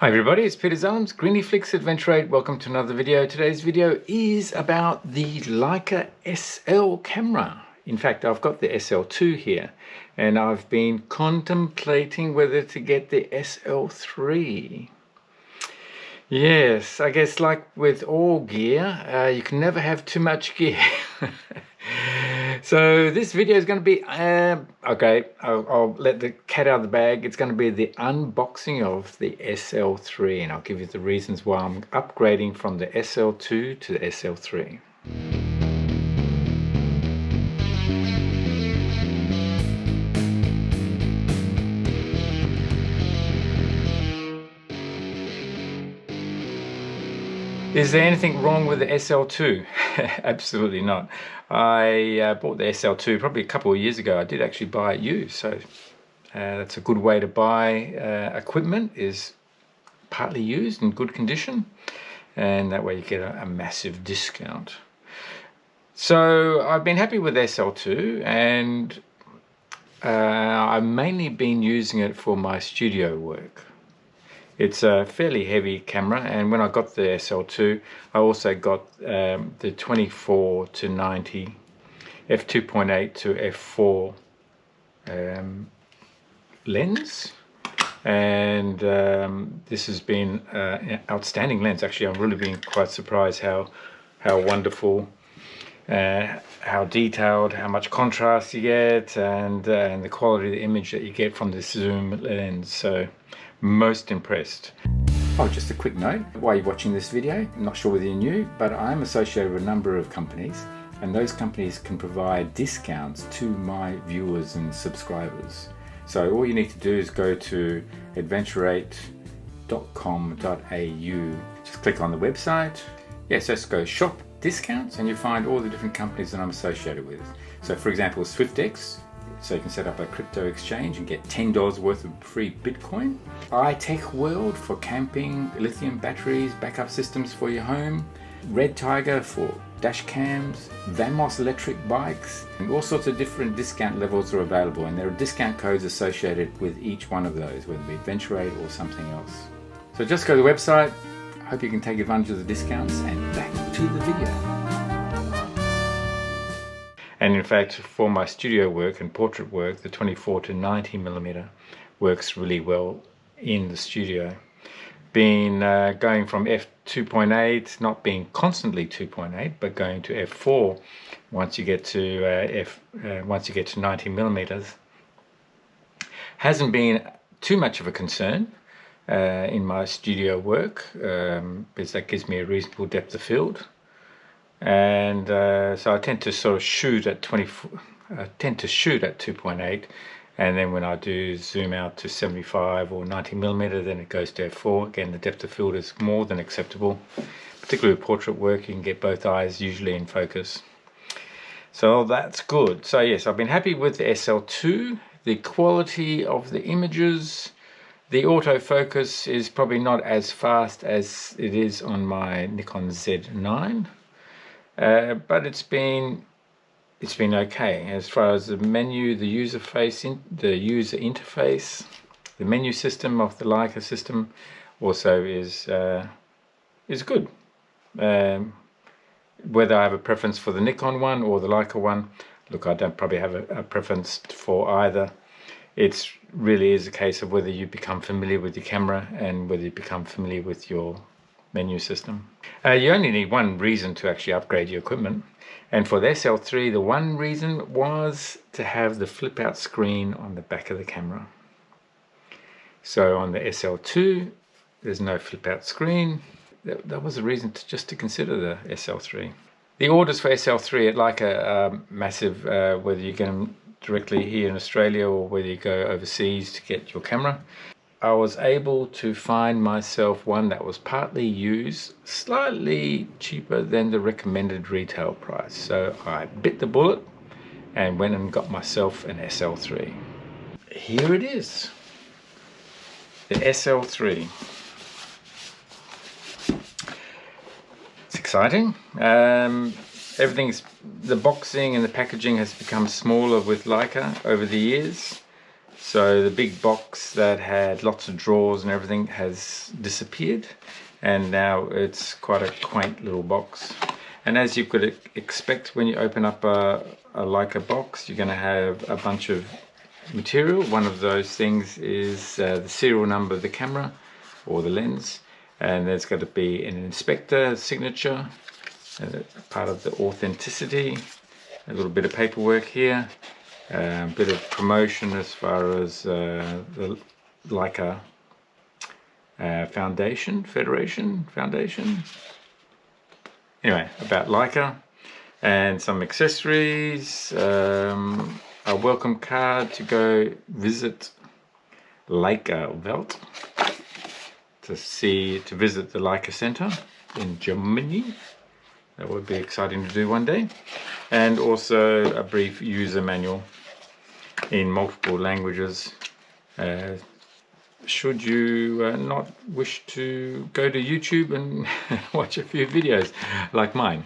Hi everybody, it's Peter Zellums, Griniflix Adventure 8. Welcome to another video. Today's video is about the Leica SL camera. In fact, I've got the SL2 here and I've been contemplating whether to get the SL3. Yes, I guess like with all gear, you can never have too much gear. So this video is going to be, okay, I'll let the cat out of the bag. It's going to be the unboxing of the SL3 and I'll give you the reasons why I'm upgrading from the SL2 to the SL3. Is there anything wrong with the SL2? Absolutely not. I bought the SL2 probably a couple of years ago. I did actually buy it used, so that's a good way to buy equipment, is partly used in good condition, and that way you get a massive discount. So I've been happy with SL2 and I've mainly been using it for my studio work. It's a fairly heavy camera, and when I got the SL2 I also got the 24 to 90 f2.8 to f4 lens, and this has been an outstanding lens. Actually, I've really been quite surprised how wonderful, how detailed, how much contrast you get, and the quality of the image that you get from this zoom lens. So most impressed. Oh, just a quick note while you're watching this video, I'm not sure whether you knew, but I'm associated with a number of companies, and those companies can provide discounts to my viewers and subscribers. So all you need to do is go to adventure8.com.au, just click on the website. Yes, just go shop discounts and you find all the different companies that I'm associated with. So for example, SwiftX, so you can set up a crypto exchange and get $10 worth of free Bitcoin. iTECHWORLD for camping, lithium batteries, backup systems for your home. REDTIGER for dash cams, BOUNUS electric bikes, and all sorts of different discount levels are available, and there are discount codes associated with each one of those, whether it be Adventure 8 or something else. So just go to the website. I hope you can take advantage of the discounts, and back to the video. And in fact, for my studio work and portrait work, the 24 to 90mm works really well in the studio. Being going from f2.8, not being constantly 2.8, but going to f4 once you get to 90mm, hasn't been too much of a concern in my studio work, because that gives me a reasonable depth of field. And so I tend to sort of shoot at 2.8, and then when I do zoom out to 75 or 90mm, then it goes to f4. Again, the depth of field is more than acceptable, particularly with portrait work. You can get both eyes usually in focus, so that's good. So yes, I've been happy with the SL2. The quality of the images, the autofocus is probably not as fast as it is on my Nikon Z9. But it's been okay as far as the menu, the user interface, the menu system of the Leica system also is good. Whether I have a preference for the Nikon one or the Leica one, look, I don't probably have a preference for either. It really is a case of whether you become familiar with your camera and whether you become familiar with your menu system. You only need one reason to actually upgrade your equipment, and for the SL3 the one reason was to have the flip out screen on the back of the camera. So on the SL2 there's no flip out screen. That was a reason to consider the SL3. The orders for SL3 at Leica are massive, whether you get them directly here in Australia or whether you go overseas to get your camera. I was able to find myself one that was partly used, slightly cheaper than the recommended retail price. So I bit the bullet and went and got myself an SL3. Here it is, the SL3. It's exciting. The boxing and the packaging has become smaller with Leica over the years. So the big box that had lots of drawers and everything has disappeared, and now it's quite a quaint little box. And as you could expect when you open up a Leica box, you're going to have a bunch of material. One of those things is the serial number of the camera or the lens, and there's got to be an inspector signature, part of the authenticity, a little bit of paperwork here, a bit of promotion as far as the Leica Federation. Anyway, about Leica, and some accessories, a welcome card to go visit Leica Welt, to visit the Leica Center in Germany. That would be exciting to do one day. And also a brief user manual in multiple languages, should you not wish to go to YouTube and watch a few videos like mine.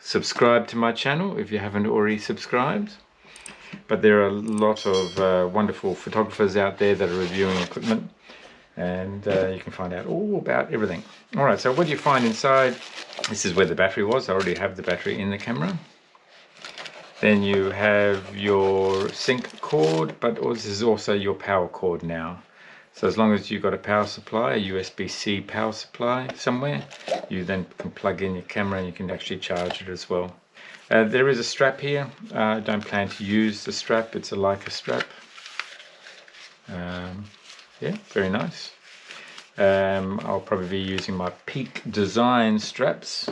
Subscribe to my channel if you haven't already subscribed. But there are a lot of wonderful photographers out there that are reviewing equipment, and you can find out all about everything. Alright, so what do you find inside? This is where the battery was. I already have the battery in the camera. Then you have your sync cord, but this is also your power cord now. So as long as you've got a power supply, a USB-C power supply somewhere, you then can plug in your camera and you can actually charge it as well. There is a strap here. I don't plan to use the strap. It's a Leica strap. Yeah, very nice. I'll probably be using my Peak Design straps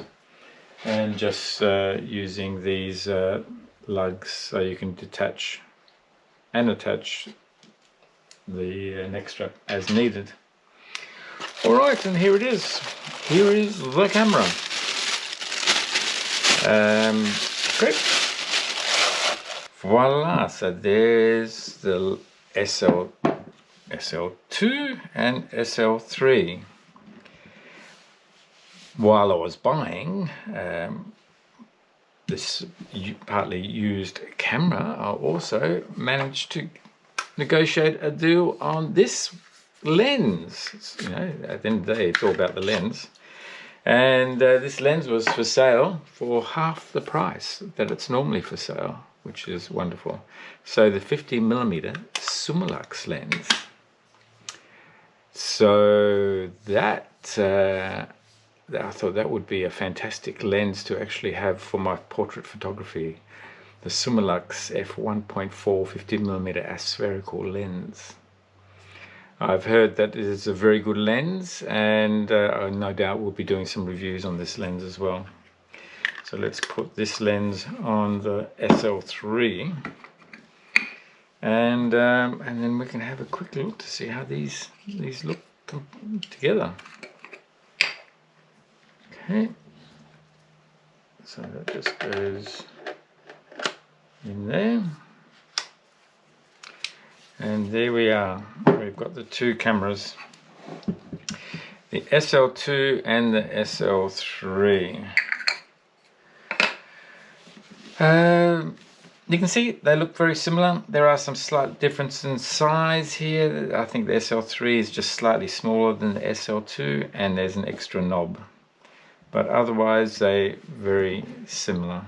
and just using these lugs so you can detach and attach the neck strap as needed. Alright, and here it is. Here is the camera. Great. Voila, so there's the SL2 and SL3. While I was buying this partly used camera, I also managed to negotiate a deal on this lens. You know, at the end of the day, it's all about the lens. And this lens was for sale for half the price that it's normally for sale, which is wonderful. So the 50mm Summilux lens. So that I thought that would be a fantastic lens to actually have for my portrait photography. The Summilux f1.4 50mm aspherical lens. I've heard that it is a very good lens, and no doubt we'll be doing some reviews on this lens as well. So let's put this lens on the SL3, and then we can have a quick look to see how these look together. Okay, so that just goes in there. And there we are. We've got the two cameras, the SL2 and the SL3. You can see they look very similar. There are some slight difference in size here. I think the SL3 is just slightly smaller than the SL2, and there's an extra knob. But otherwise they're very similar.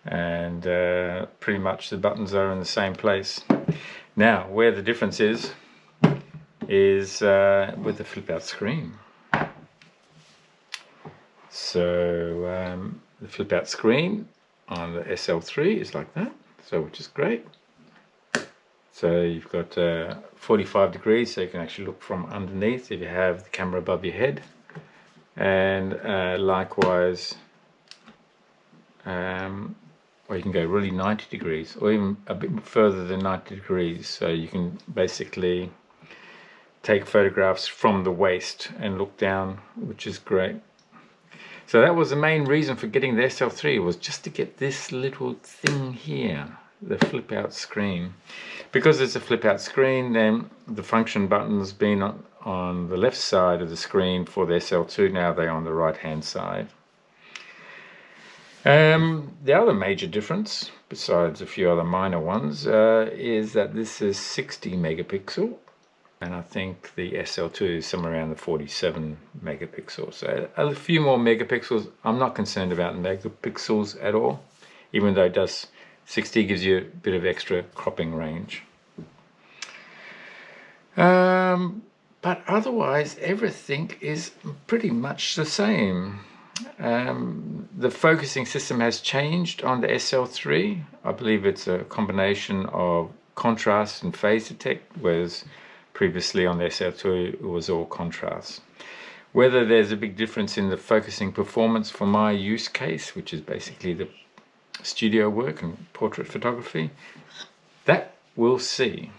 And pretty much the buttons are in the same place. Now, where the difference is with the flip out screen. So the flip out screen on the SL3 is like that, so which is great. So you've got 45 degrees, so you can actually look from underneath if you have the camera above your head. And likewise, or you can go really 90 degrees, or even a bit further than 90 degrees. So you can basically take photographs from the waist and look down, which is great. So that was the main reason for getting the SL3, was just to get this little thing here, the flip out screen. Because it's a flip out screen, then the function buttons being on the left side of the screen for the SL2, now they're on the right hand side. The other major difference, besides a few other minor ones, is that this is 60 megapixel, and I think the SL2 is somewhere around the 47 megapixels. So a few more megapixels. I'm not concerned about megapixels at all, even though it does 60 gives you a bit of extra cropping range. But otherwise, everything is pretty much the same. The focusing system has changed on the SL3. I believe it's a combination of contrast and phase detect, whereas previously on the SL2 it was all contrast. Whether there's a big difference in the focusing performance for my use case, which is basically the studio work and portrait photography, that we'll see.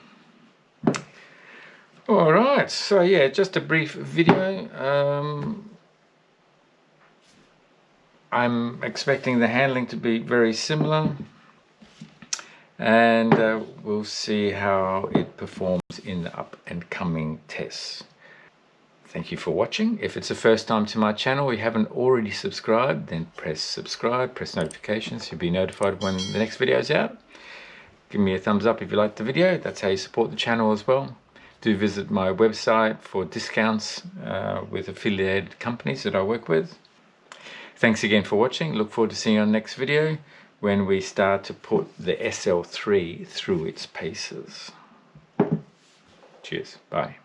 Alright, so yeah, just a brief video. I'm expecting the handling to be very similar, and we'll see how it performs in the up and coming tests. Thank you for watching. If it's the first time to my channel, or you haven't already subscribed, then press subscribe, press notifications, you'll be notified when the next video is out. Give me a thumbs up if you liked the video, that's how you support the channel as well. Do visit my website for discounts with affiliated companies that I work with. Thanks again for watching. Look forward to seeing you on the next video when we start to put the SL3 through its paces. Cheers. Bye.